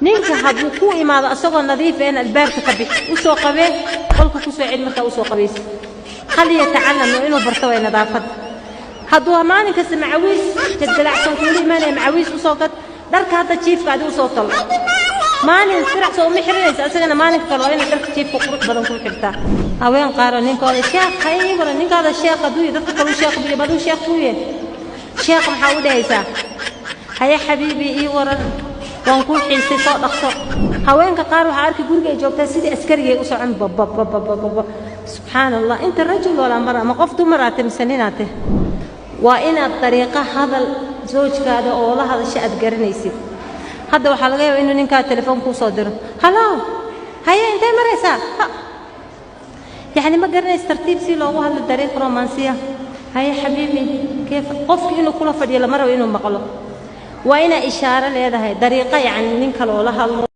ninka hadduu ku imaado asagoo nadiif ah albaabka ka bix u soo qabee qolka ku soo cid marka u soo qabeys khali yatacallam inuu barto way nadaafad hadduu maalin kasta macawiis jadalacsan ku iimaanay macawiis u soo qad dharka hadda jiifka aad u soo tal maalin sirac soo mixrinaysa asagana maalin kale waa in dharka jiifka qurux badan ku xirtaa haween qaar ninkooda sheekh hay wala ninkaada sheekh aduu dadka kale sheekh biyo badu sheekh ku yee sheekh maxaa u dhahaysaa haya xabiibi ii waran waan ku xiisay soo dhaqso haweenka qaar waxa arkay guriga ay joogtaa sidii askariga u socon bab subhanallah inta rajul wala mara ma qof dumar aad timsaninaate waa inaad dariiqa hadal zawjkaada oo la hadasho aad garanaysid hadda waxa laga yaabaa inuu ninka telefoon ku soo diro halo haya intee maraysaa يعني ما قرنيس ترتيب سي لو هذا الطريق رومانسية هيا حبيبي كيف قفك إنه كله فدي لمرة وإنه مقلو وإنا إشارة لهذا هي طريقة يعني ننكل ولا